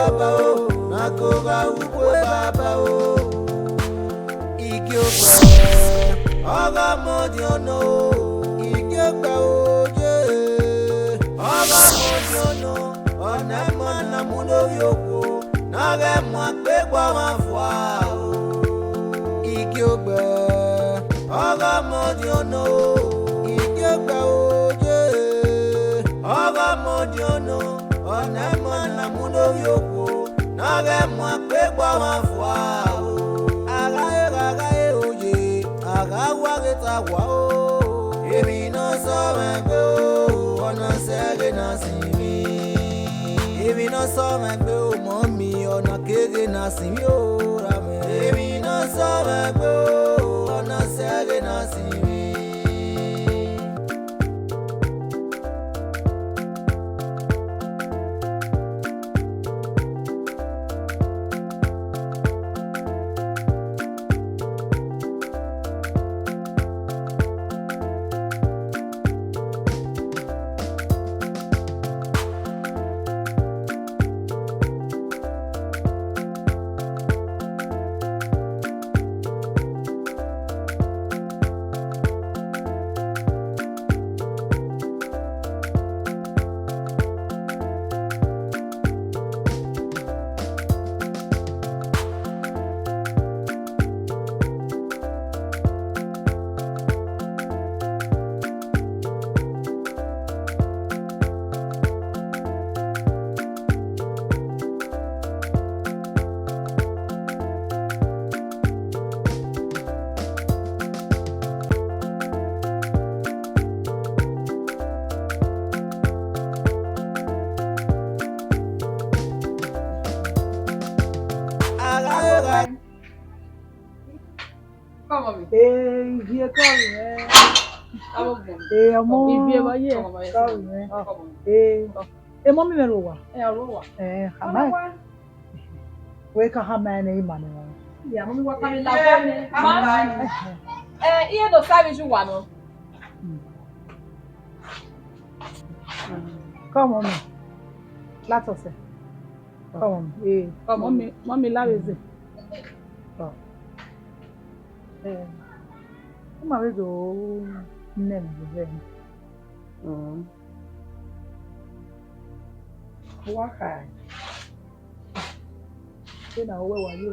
baba o, nakoga ukwe baba o. Igiogbe, oga modiono, Igiogbe oje, oga modiono, onemana muno yoko, nage mwakwe kwa mafwa o. Igiogbe, oga modiono, Igiogbe oje, oga modiono, onemana muno yoko, nage mwakwe kwa mafwa o. Agaye oye, agawa geta wao. Emi no so megbe o, ona sege na simi. Emi no so megbe o, mommy ona kege na simi o rame. Emi no so megbe o, ona sege na simi. Here coming, mommy, wake a hammer and a man. Yeah, mommy, what coming down? Here, the savage one. Come on, let us say. Come on, come, mommy, love is it. Come on, go. Never again. Why? Then I will you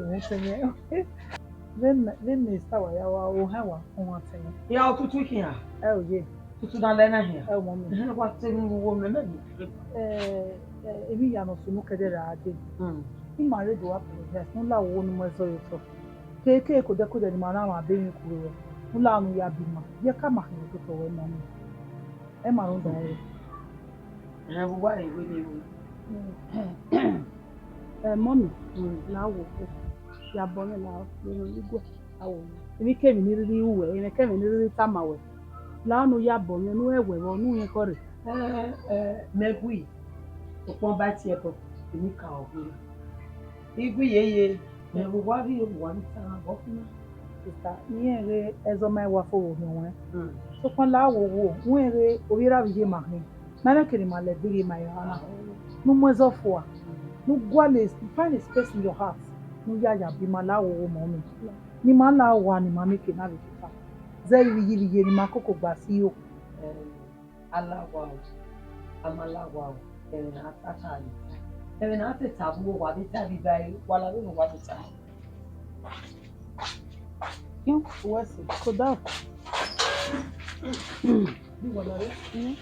then they start our have one thing. Yeah, to tweak here. Oh, yeah. To Dana here. Oh, mommy. What woman? Vivian of Sumukadera, I did. He married to up in no law one was so. Keke could have the manama being cool. Mulan Yabima, Yakama, to away, mommy. Emma on the I have why with you. Mommy, now, Yabon now, you go. We came in the way, and I came in the time away. Now, no Yabon, and where we will know your Megui, upon by Tiapo, the new cow. If we never worry of one time, near as a my waffle, no one. So, when I will, where we have him, Manakima let be my honor. No more of war. No guales, find a space in your heart. No yaya be my lao moment. Ni mala one, mammy can have it. Zay we give you Makoko Basio. Allah wow. Amala wow. And at time. And at the taboo, what it had by while I don't know what it's at. You was it? Could that? You want to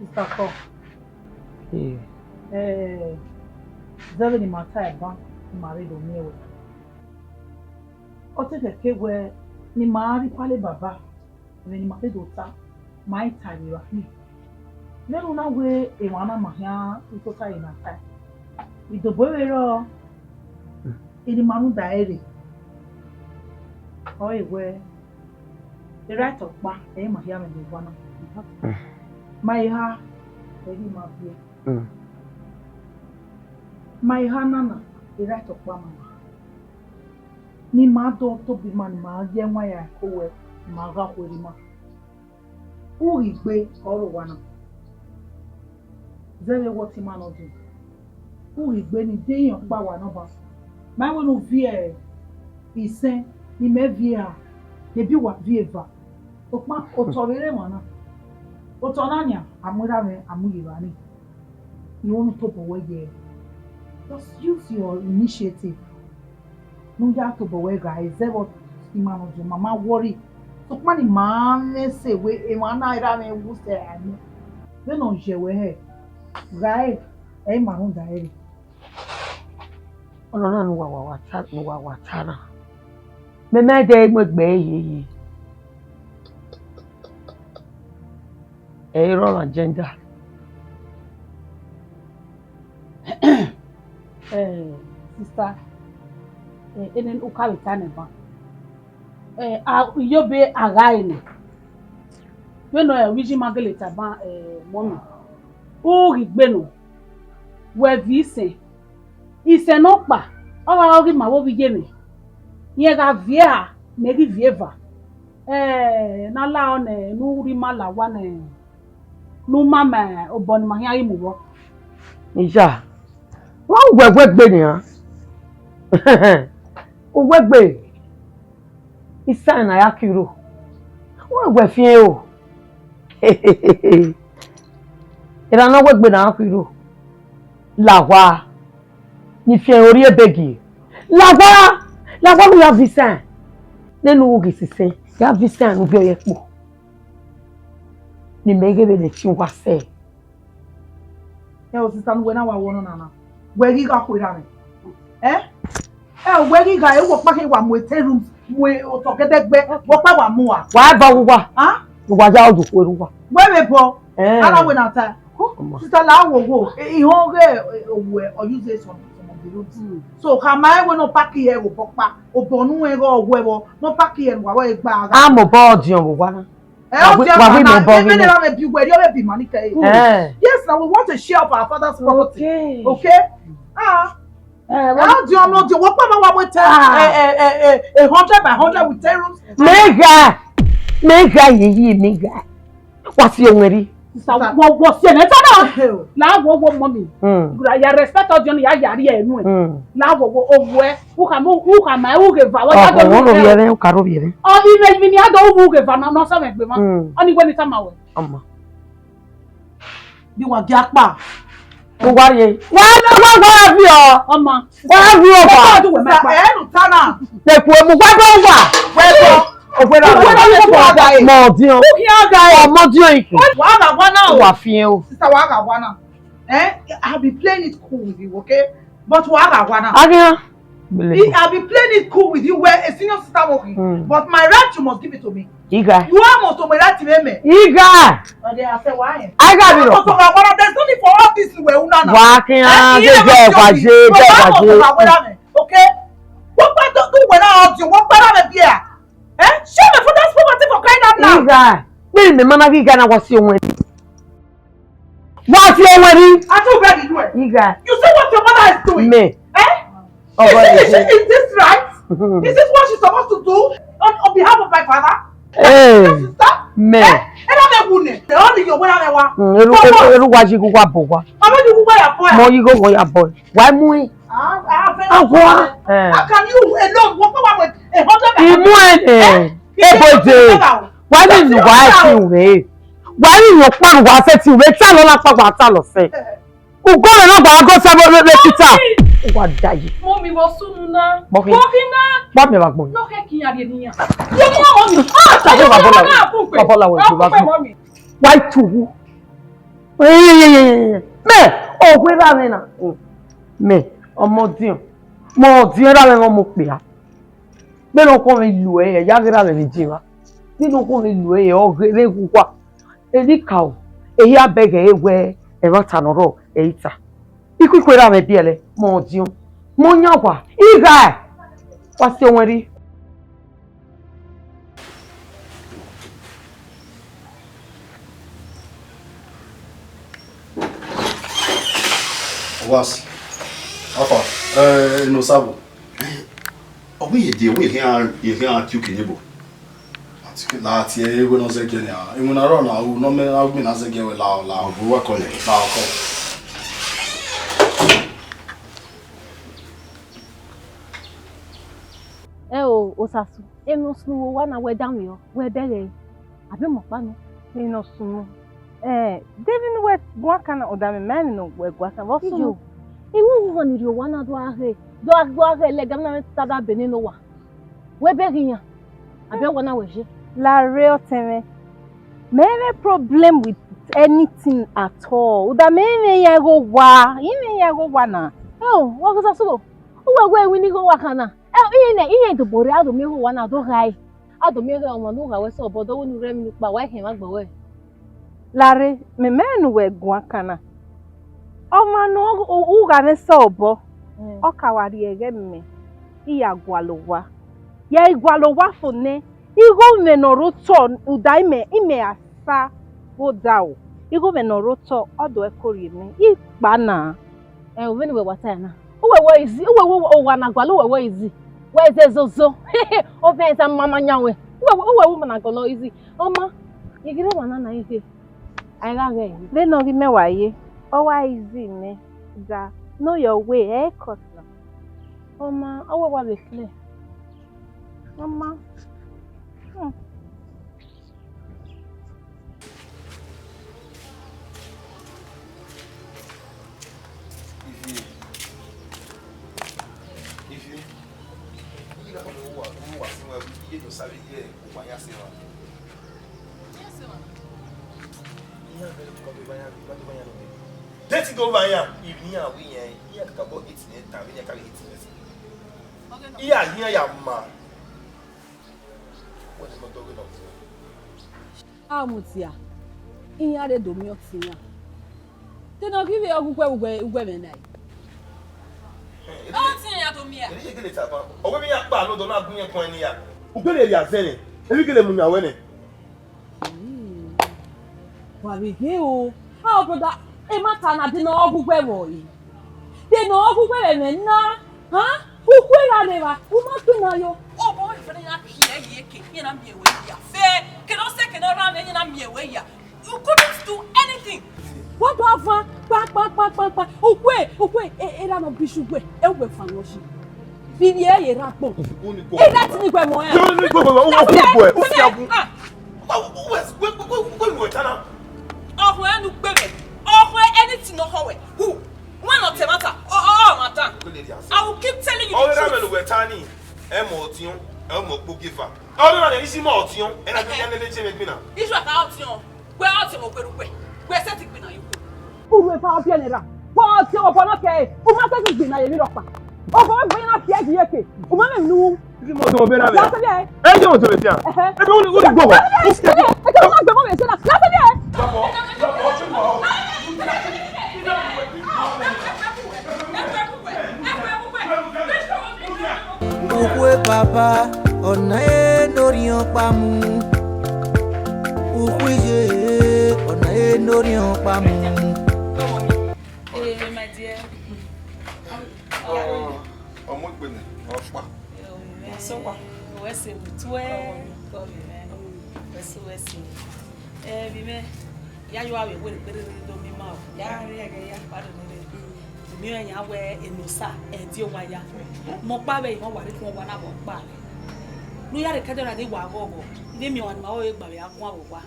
Mr. Zero in my time, married on me. Or take a cake where ni marry Pale Baba, when you married daughter, my time you are me. Never know where a one of my hair is so tight in a time. With the boy, in the Manu diary. Oh, where the right of back, I am here and the one. My hair, baby, my dear. my hanana the right of woman ni ma do to be man ma ye nwa ya ko we ma ga ko ri ma o igbe oro wana zere what man o do o igbe ni deyan pa wa no ba ma wo no vie isen ni me vie a de bi wa vie va o pa o to rere wana o to na nya amura me amuyira ni you want to bo we ye just use your initiative. No ya to boy guys, they what man of mama worry. So money man say we e man na ira me wu say ani. We no je we he. Guy, e man on diary. Ono na no wa tana. Me me de mo gbe yi. E ro agenda. Sister enen ukawita ne ba Igiogbe againe we no wiji mageleta ba mommy o rigbe no we vise ise no pa o wa ri ma wo bi je me ye ga vie a me ri vie va na la on nu ri ma la wa ne nu mama obon ma ya imu wo Ija wọ́n gbẹ̀gbẹ̀ ni ha o gbẹ̀gbẹ̀ isa na ya kiro wọ́n gbẹ̀fín o ìlànà gbẹ̀gbẹ̀ na kiro làwa ni fi orí ebegi làwa mi ya visa nínú ogi sise ya visa no bi oyepo ni megebe le chi wa se o sister no na wa wono nana where ga ko ira me where ga e wo pa ke wa mo room we o to gedegbe wo pa wa mu wa ba wa wa ja oju ko ru wa we me bo ara we na ta sister la wo ihon re owo o use some of the rooms so ka ma we no pack here wo pa obonu e go owo e wo no pack here wa we gba a mo bo odion wo wa na yes, now we want to share of our father's property. Okay? How do you know the what about we tell 100 by 100 with 10 rooms? Mega mega. What's your worry? What's your name? Now, what mommy? You respect us, Johnny. I got here. Now, who can my who give our Carovian? Oh, even I don't move if I'm not something. Only when it's my way. You are Jakba. What have you? What have you? The poor Mugaba. I'll be playing it cool with you, okay? But I'll be playing it cool with you where a senior sister working. But my right you must give it to me. Iga. You are most of my right to me. Iga. And then I say why? I got it. There's no need for all this way. Okay? What part do when I do? What part of it here? Show me for that property for crying out loud. Iga. Me mama Iga na what's your wedding? What's your wedding? I told you do it. Iga. You see what your mother is doing? Me. Is this right? Is this what she's supposed to do on behalf of my father? Hey. Me. How can you alone walk around with 100? Why didn't you why you pan wa se ti we ta lo la pa wa ta lo se o go na ba go se bo le kita wa dayi Mommy was soon na. Boki na. Ba me ba gbon. No ke kin ya de niyan. Ye mo mommy. Ta be ba bola we ba mommy. Why tu? Me o gbe ra me na. Me ọmọ dion. Mo dion ra me mo pe a. Me no ko mi lu e ya gra le ni ji wa. Ni no ko mi lu e o gre ku kwa. Eni kaw ehi abege ewe erota noro eita ikwikwera me biele mo dion mo nyakwa iga wasi onweri Afa, no sabo. Obi ye we here atu kinyibo. Atu la tie we no se gene a. Emu na ro na u no me na gbe na se ge we la bu wa ko le. La ko. O osasu. Enu sunu wa na we down yo. We bere. Abi mo pa no. Ino sunu. David West Bwakana Odame man no we gwasa. What sunu? Iwu wo ni ri wa na do ahe. Do ahe le gam na tada Benin no wa. We bere yan. Abi wo na we je. La real teme. Many problem with anything at all. Udame me ya go wa. Ime ya go wa na. Wa go sasu. We wini go wa kana. Iyen to bori ado me ho wa na do gai. Ado me ga mo no ga we so obodo wo ni re mi pa wa he ma gbo we. Larry, me menu we Bwakana. Oma no uga ne sobo. O kawari ege me. Iya gwalowa. Ya igwalowa fone. Igo me no roto udai me ime asa go dao. Igo me no roto odo ekori me. Ipa na. When we wata na. Uwe izi, uwe na gwalo uwe izi. We ze zozo. O fe sa mama nyawe. Uwe na gwalo izi. Oma, yigire wana na ihe. I got it. They no give me why. Oh, why is it me? Da know your way, cutler. Oma, I will be clear. Mama. Let's go by here. If we are here to about 18 time, we can 18. Yeah, here ya ma. What is not talking about? Mutia. Inya de do mi otia. They no give you ugwe me nai. Ya do mi ya. You get it about. O we ya pa no do na gun yen kon ni ya. Ugwe le ya zeni. Ebi gele mu nya we ne. Wa we he o. How brother mata na dị n'ọgwụgwe wọyi dị n'ọgwụgwe na ha ukwela lewa umatu na yo boy fere ya pie yeke ye na miewe ya fe ke no se ke no ram ye na miewe ya you couldn't do anything what do afa pa ukwe era no bishugwe ewe fanoshi bibi ye rapo that ni gwe mo ya yo ni gwe o fi agun we tana enu gbere anything no how who when not matter matter I will keep telling you all the men we tani emotion giver all the men isi mo otion and I can let you make me now issue ka otion we out mo perupe we set it na you uwe pa opia nera pa ti o no ke o ma set it na ye mi ropa o ko be na pie gi yeke o ma me nu isi mo to be na be e je mo to be pia e be o ni gbo e ke ma gbe mo be se na la se be Ukwe papa ona enorion pamu Ukwe je ona enorion pamu my dear omo gbe ni opa so wa we se mutwe ko we se bi me ya yo awe we gbere do mi ma ya re ya padu ni mi enya we enusa edi onwa ya mo pa be mo wa ri fun wa na bo pa lu ya re kadera de wa gogo ide mi wan ma o gba ya kun awwa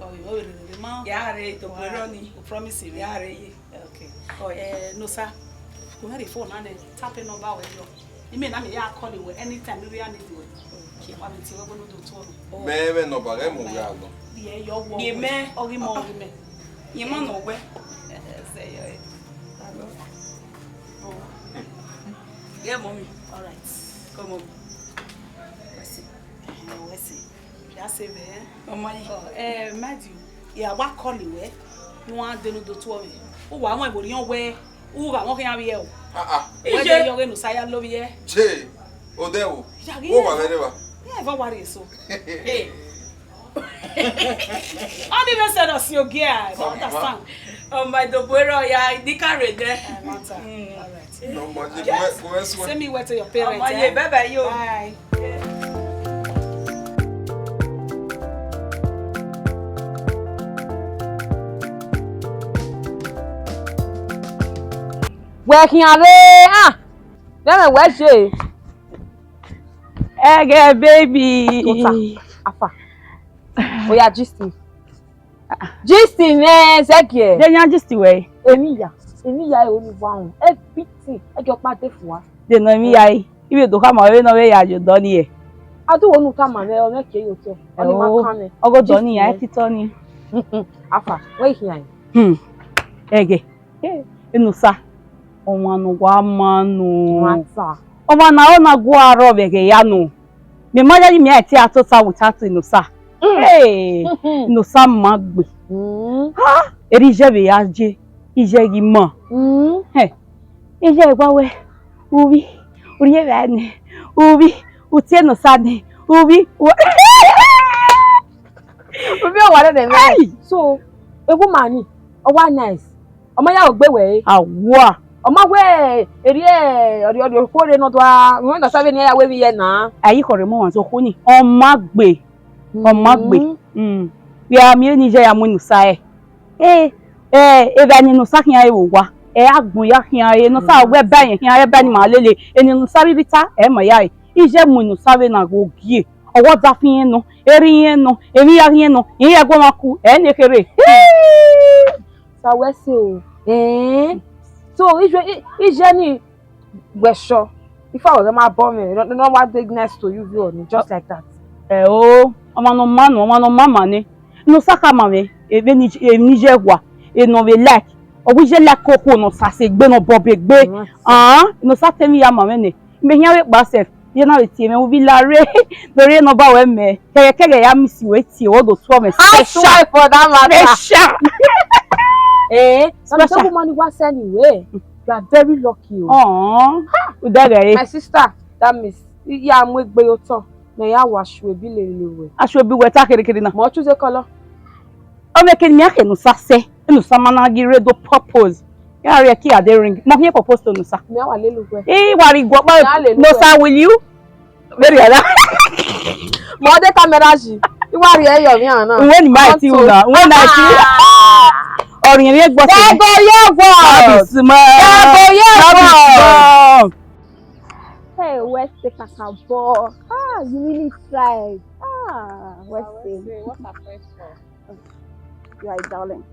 o we re ma ya re to gbero ni o promise me ya re ye okay nusa ko na re phone na tapping number we yo imi na me ya call we anytime we need we okay wa mi ti we no do to me no ba re mo ya lo ye yo wo ye me ori mo ye mo no we say yo yeah, mommy. All right. Come on. Let's see. That's it, man. Oh, Matthew. Yeah, what call you? You want to do to me? Oh, I want to go where? Oh, I want to have you. Where you're going to say I love you? Che, o dewo. O wa mere wa. Yeah, what worry so? Hey. Only when said us your gear. Understand? Oh my doboro ya di carry there. Alright. No more. Send me where to your parents. Bye you. Bye. Working away. Then where she? Ege baby. Tota. Afa. Oya gisting. Gisting Zekie. Then you just way. Emiya only one. Everything. I just pate for. Then no me I. If you do come away no way you done here. I do want to come and o make you to. Only ma come. Ogo done here, titoni. Afa, where here? Ege. Inusa. Omanu gwa manu. Mata. Omana ona gwa ro bege ya no. Me mother me ati atota without inusa. Hey, inusa magbe. Ha, erije be yaje. Ije gi mo. Hey. Ije gbawe. Ubi. Uriye bani. Ubi. Utie no sade. Ubi. Ubi o wale de me. So, egu mani. Owa nice. Omo ya ogbe we. Awa. Ọmọ we ori ko re no to a won na sabe ni ya we bi ye na ayi kore mo wan so ko ni o magbe bi a mi ni je ya mo nusa e ba ni nusa kian e wo wa agbon ya kian e nusa we ba yen kian e ba ni ma lele eni nusa bibita mo ya ije mo nusa we na go gie owo da fi yen no eri yen no emi ya yen no yin ya gbo ma ku ne kere sa we se o so ije ni gbesho if I was my bomb no want dig next to you just like that ọmọ no mama ni no saka mame ebe ni je wa no be like obu je like koko no sase gbe no bobe gbe no sa temi ya mame ni me yan we pa sef ye na we tie me wo bi lare lori no ba we me kege ya misi we tie wo do so me special for that matter special some woman was anyway. You are very lucky. My sister, that miss. Yeah, I'm with Bayoto. No, ya wash we be lewe. Ashwe be weta kere na. Mo choose a color. O make ni ake no sase. No samana gi redo purpose. Ya re ki ade ring. Mo here propose to no sa. Me wa le luwe. Wari gwo pa no sa will you? Very ada. Mo de camera ji. Iwari e yo mi ana. When ni mai ti una. When na ti. Orin ere gbo se. Ego yego. Hey, where's the cacao? You really tried. Where's the? What's our first for? You are darling.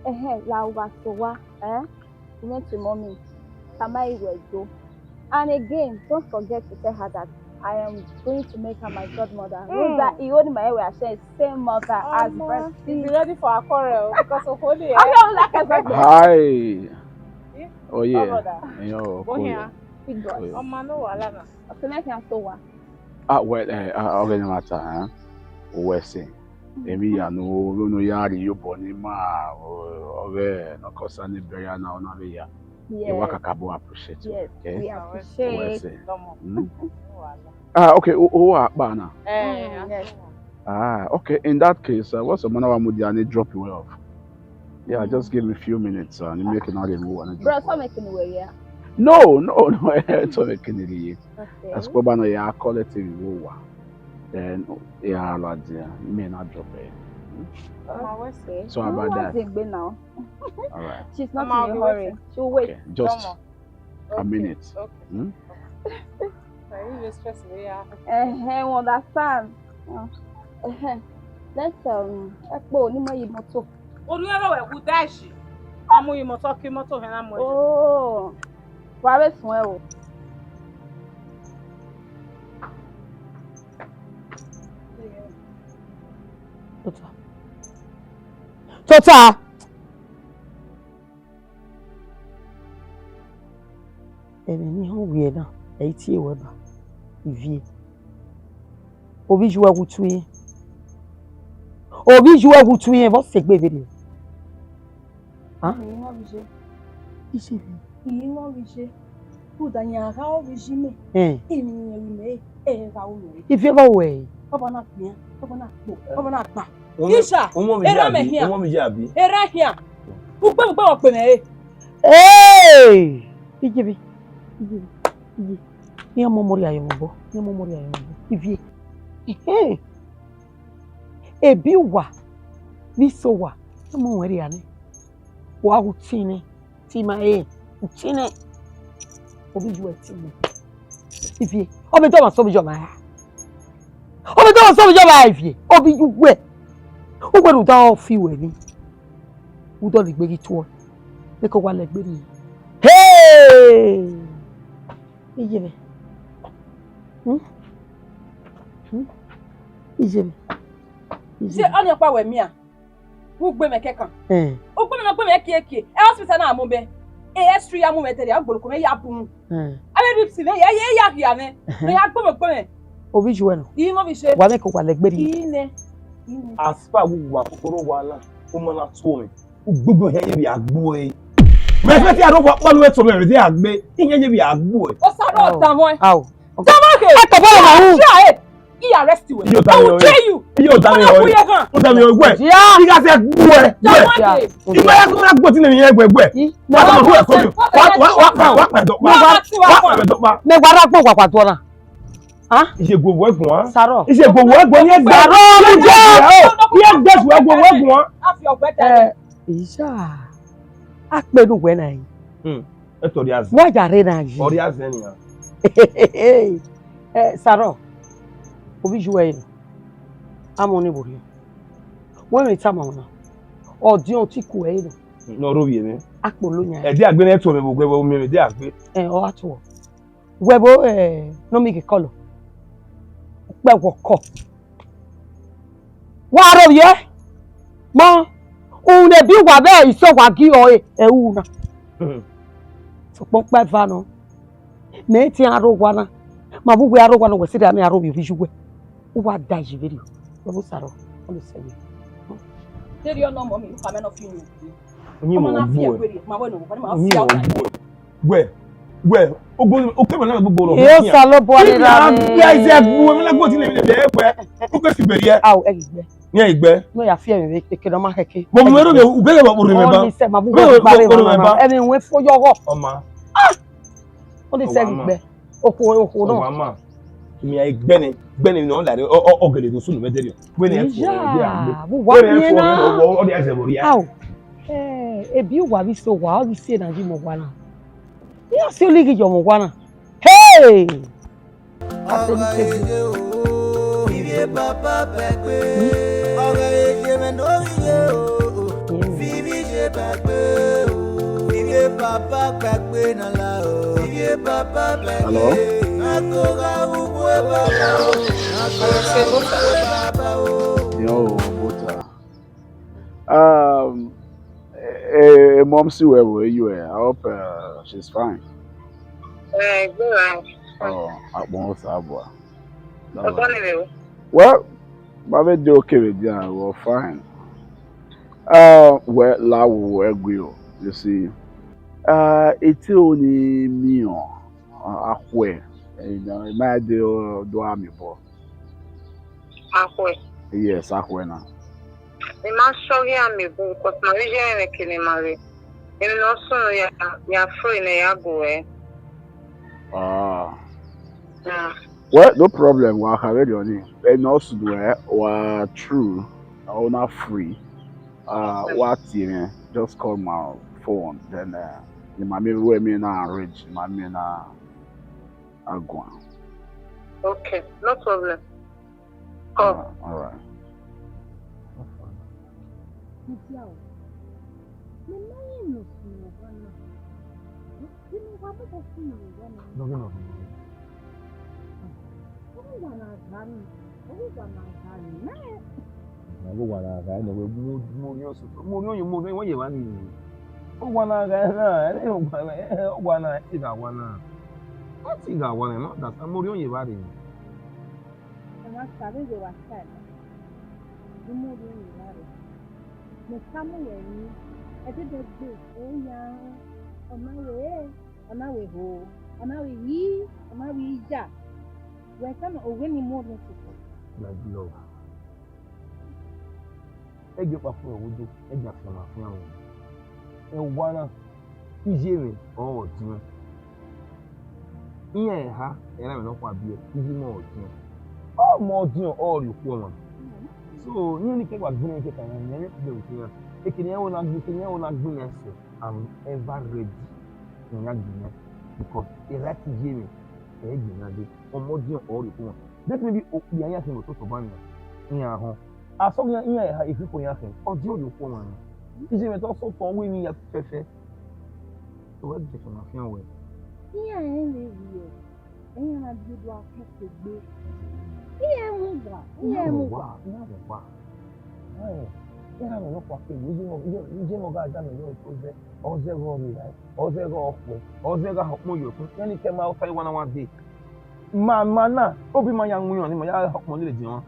Lauba sowa. You went to mommy. Tamai will go. And again, don't forget to tell her that I am going to make her my godmother. That he only my way I share same mother as breast. Be ready for a quarrel because of holy. I don't like a Hi. Oh yeah. Yo. Go here. Big boy. No wala na. Select your store. Well, okay, no matter. We say. Emi ya no yari yo boni ma oge no kosa ni beria na ona be ya. Yes. You work akabo appreciate. Yes. Okay. We appreciate. Okay. Bana. Yes. Okay. In that case, what's the manner Mudiani drop you off? Yeah, just give me a few minutes and you make another move and drop. Bro, so making way, yeah. No, it's all making it. Okay. As probably yeah, call it over. Then yeah, lads, yeah, you may not drop it. Okay. So about that. Now. All right. She's not in a hurry. She'll wait. Okay. Just a minute. Okay. You stress me out. Understand. Let's expo ni mo yi moto. Oluero we ku dashi. Amu yi moto ki moto he na mo. Oh. Wa sun e o. Tota. Ni ho wie na. E tie we ba. Vie. Obi juwa gutuye. Obi juwa gutuye bo se gbe video. Ni ho bi je. Ise. Ni ho bi je. Ku da nya ga o bi ji me. Emi ni me ra o lo. If you ever way. Papa na pia. Papa na po. Papa na pa. Kisha. Era me here. Omo mi je abi. Era here. Ugbe o pe me. Hey! Igiogbe. Igiogbe. Ni amomori ayo mo. Ni amomori ayo mo. Ivie. Ebi wa. Ni so wa. Mo were ya ni. Wa utine. Ti ma utine. Obi ju etine. Ivie. Obi to ma so bi jo ma. Obi to ma so bi jo ma ivie. Obi ju we. O gberu da o fi we ni. U do le gberi to. E ko wa le gberi. Hey! Igiogbe. Igiogbe. Se oni pa we mi a. Wo gbe me kekan. O gbe me kieke. E hospital na mo be. E extra ya mo metere agboro ko me ya bu. Abe bi si me ya ne. Me ya gbe me. Obi juwe no. Yi mo bi se. Wa me ko wa le gberi. Ine. As far wo wa kokoro wa la, o mo na to mi. O gbogbo he ye bi agbo e. Me fe ti aro wa lu eto me re ti agbe. Iyen ye bi agbo e. O sa ro ta mo e. Aw. Tamake. E ko bolo na hu. He arrest you. Yo I will tell you. Yo ta mi o. O ta mi o gbe. Iga se gbo e. Tamake. Iba ya ko na gbo ti ni yen gbe. Wa ta mo ko mi. Wa pa do pa. Me gba ra po papa to na. Ah? Ise gbogbo egun wa. Saro. Ise gbogbo egun ni egbe. Saro mi je. Ye gbe su gbogbo egun wa. Afi ogbe tele. Isha. A pe nu we na yi. E to di az. Wa jare na yi. Ori az ni ya. Saro. Obi juwe yi. Amoni bori. When we tama na. Odi on ti ku e yi. No ro bi mi. Apo lo nya. E di agbe na to me gbogbo e mi di agbe. O atu. Webo no mi ke kolo. Pe wo ko. Wa ro ye. Mo un de bi wa be iso wa gi o e u na. So pon pa va no. Me ti aro wa na. Ma bu we aro wa no we si da me aro bi juwe. O wa da ji video. Webo Saro. O le se mi. Tell your no mommy, look am no feel you. Onyi mo bo. Ma bo no, ma Onyi fi mo out. bo. We o ke ma na gbogbo ro. Yo salo bo ni ra ni. Ya ise gbo mi na gbo ti le mi le pe. O ke fi beri e. Aw egbe. Ni igbe. No ya fi e ke no ma keke. Mo mo ro be u be ba ro me ba. O ni se ma bu go pare ma. E mi we fo yo go. Oma. O ni se igbe. Oko no. Mama. Mi ai gbe ni no la re o gele do sunu mederi. We ni e fo bi agbe. Bu wa ni na. O di ase bori ya. Aw. Ebi wa bi so wa o bi se na ji mo wa na. Ya si oligi jo mo wa na. Hey! Vivian papa pekwe. Oga eje me no ye o. Vivi je pekwe. Vivian papa pekwe na la o. Vivian papa pekwe. Hello? Akoga ubwe baba o. Akoga baba o. Yo, Buta. Mom, see where you are. I hope she's fine. Good. Oh, at once, Abua. Well, Well, my do okay with you. We're fine. Well, la wo egwio. You see, it's only me on akwe. You know, my do amiibo. Yes, akwe na. the man show here me because my vision is killing my. And also, you're free in the Igiogbe. Ah. Yeah. Well, no problem. We're already on it. And also, we're true. We're not free. What you just call my phone. Then, the mommy will me now reach. Mommy now, I go. Okay, no problem. Come. All right. like love. Ege pa fún owodo, eja fún ma fún àwọn. E wana Iyen o odun. Iyen ha, era me no kwa bie, Iyen mo odun. O mo odun o ri ku won. So, ni ni ke gba gbin ke kan ni ni de odun. E kini e wona gbin ese. I'm ever ready. Ni agbin because e right Iyen e gbin na de. O mo odun o ri ku won. That may be opiya ya sin to to ban ni ahun. Aso Iyen ha ifipo ya sin. Odun ri ku won. Iyen me to so fun we ni ya fefe. So what the fun afian we? Iyen le wi o. Iyen na bi do akoko gbe. Iyen mu wa. Iyen mu wa. Iyen mo no kwa pe Iyen mo ga da me yo to ze. O ze go mi right. O ze go opo. O ze ga hokmo yo tun. Yani ke ma o fa 1 hour day. Ma na, obi ma ya nwuyan ni mo ya hokmo le ji won.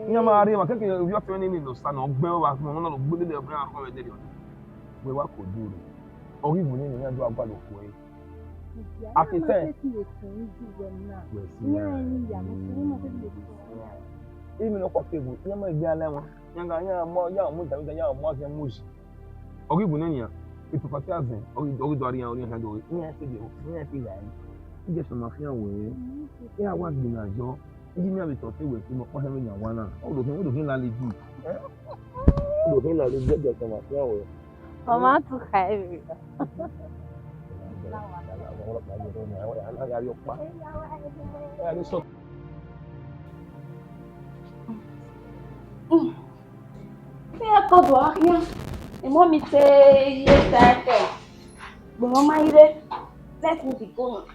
Iyen ma ri ma keke yo fe ni lo sta na ogbe wa mo no lo gbe le obran akon we de ri. We wa ko duro. Ori bu ni ni do agba lo ko e. Akite. Imi no ko pebu, iyen ma gbe ale won. Yanga ya mo David ya mo se muji. Ori bu ni ya. Ipo ko ti azin, ori do ari yan ori han do. Iyen se de o, iyen se ya. Ije so ma fi an we. Ya wa gbin ajo. Iji mi abi to se we ti mo ko he mi yan wa na. O do kin la le di. O do kin la le je so ma fi an we. Mama tu kai. Fẹ́ kọ́ bọ̀ áyá. Ìmọ̀ mi tẹ iye tẹ́tẹ̀. Gbọ̀ngàn máa ire. Let me be going.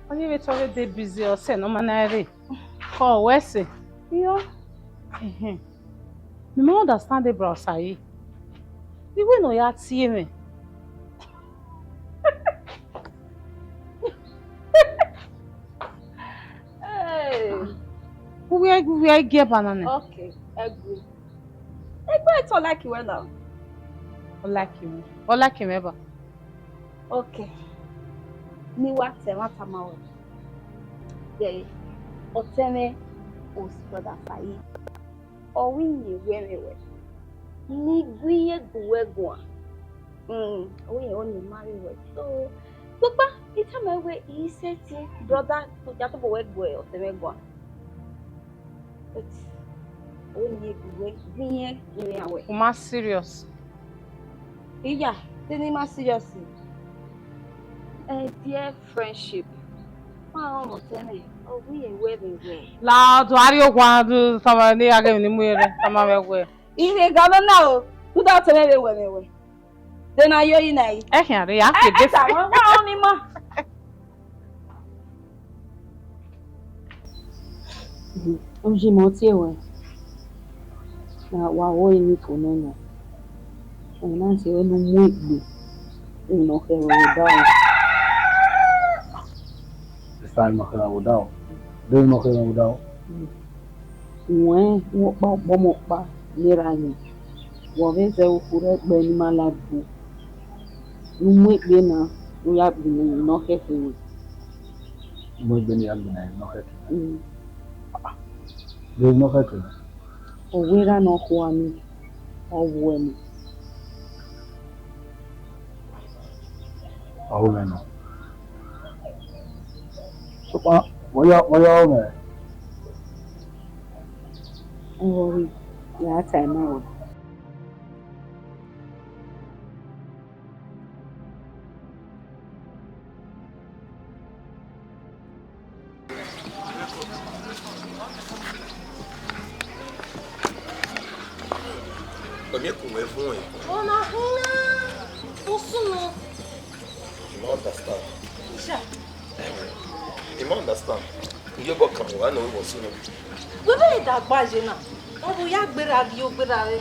Onye we tore dey busy o se no manare. Ko wese. Yo. Me no understand the bro sai. The way no ya tie me. We get banana. Okay, agree. It's all like you well now. Like him ever. Okay. Ni wa te wa tamawo. Yeah. Otene os brother sai. O wi ni wewe. Ni gwiye duwegwa. O ye oni marry we. So, papa, itama we iseti brother to jato bo wegwe otemegwa. But only gwiye ni awe. Uma serious. Yeah, tini ma serious. Dear friendship. Oh, otene. Oh, we are wedding way. La do ari o kwa do sama ni age ni mu ere sama wegwe. Ile galo na o. Tu da tele we. Then ayo yi na yi. Ehia ya ke be. Wa mi ma. Oji mo ti ewe. Na wa wo yi ko no na. Na se o lu mu igbe. No fe wo da. This time no kera wo da. Do no kera wo da. Wọ́n pa mo pa lera ni. Wọ́n fẹ́ ṣe okure gbe ni malabu. Nu mu igbe na, nu ya bi ni no ke fe wo. Mo gbe ni agbe na no ke. Do no ke. O wera no ko ami. O wo emi. Oh no. So what ya me? Worry. Ya time now. Come com fún ẹ. Ona Osuno. You don't understand. Ja. You don't understand. You go come one no we Osuno. We be da gbaje na. Wọ́n bu ya gbéra bi o gbéra re.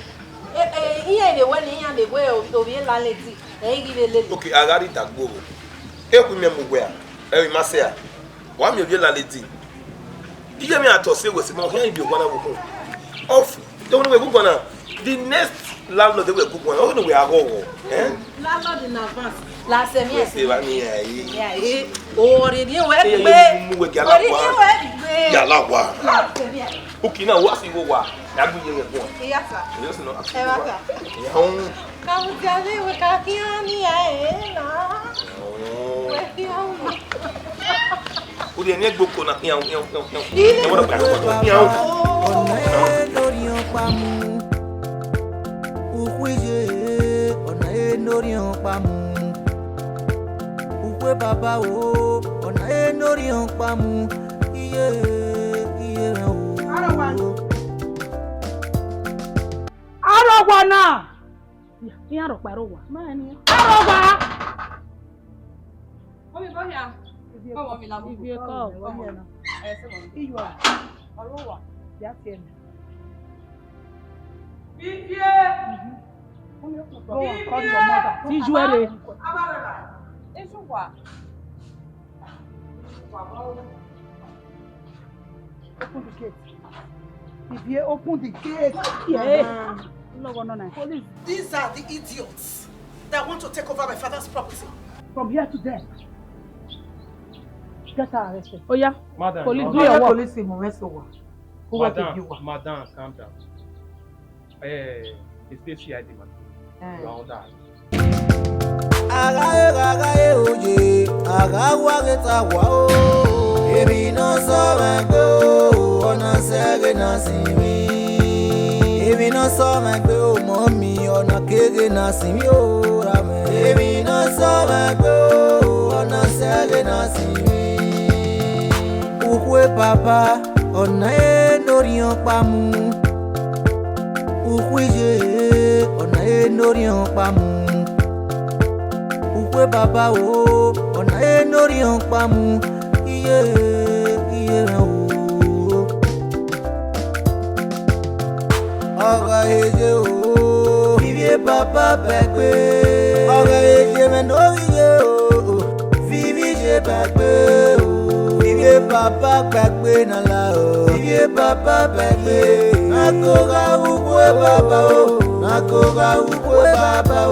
Iyen le we ni yan le we o bi la leti. E ri le. Okay, agari dagbo. E ku me mu we a. E ma se a. Wa mi o bi la leti. Iye mi ato se we se mo yan bi o gwana wo. Off. Don't know we go na. The next landlord they will book one. Oh no we are go. Landlord in advance. La semi. Say wa ni aí. Yeah, ori ni we gbe. Ori ni we gbe. Ya la wa. O ki na wa si wo wa. Na gbe yen ko. Iya sa. Yes no. E wa sa. Ya hon. Ka mu jale we ka ki ani e na. We ki hon. O de ni gboko na yan. E wo da pa. Yan. Lórí ọ̀pá mu. Ukwije ọ̀nà lórí ọ̀pá mu. Ukwe baba o ọ̀nà lórí ọ̀pá mu. Iye o. Arọgwa na. Ihe arọkwa arọgwa. Arọgwa. Mommy, go here. Come, mommy, love you. If you come, Come on. Iyen. Arọgwa. Ya tiẹ̀ mi. Vivian! Go and call your mother. Ijuere. Open the gate. Vivian, open the gate. Yeah. Police. These are the idiots that want to take over my father's property. From here to there. Get her arrested. Oh yeah. Madam. Police, do your work. Madam, calm down. It's this CID, man. Around that. Agaye oje, agawa geta wa o. Èmi náà sọ̀rọ̀ ẹgbẹ́ o, ọ̀nà sẹ́gẹ̀ náà sì mí. Èmi náà sọ̀rọ̀ ẹgbẹ́ o, mọ́ mi, ọ̀nà kége náà sì mí o, ramẹ́. Èmi náà sọ̀rọ̀ ẹgbẹ́ o, ọ̀nà sẹ́gẹ̀ náà sì mí. Ukwe papa, ọ̀nà lórí ọ̀pá mu. Ukwije, ọ̀nà lórí ọ̀pá mu. Ukwe baba o, ọ̀nà lórí ọ̀pá mu. Iye o. Ọ̀rọ̀ èjè o, Vivian baba bẹ̀gbé. Ọ̀rọ̀ èjè mẹ́nórí yé o, Vivian ṣe bẹ̀gbé o. Vivian baba bẹ̀gbé nàlá o, Vivian baba bẹ̀gbé. Nakora ukwe baba o, nakora ukwe baba o.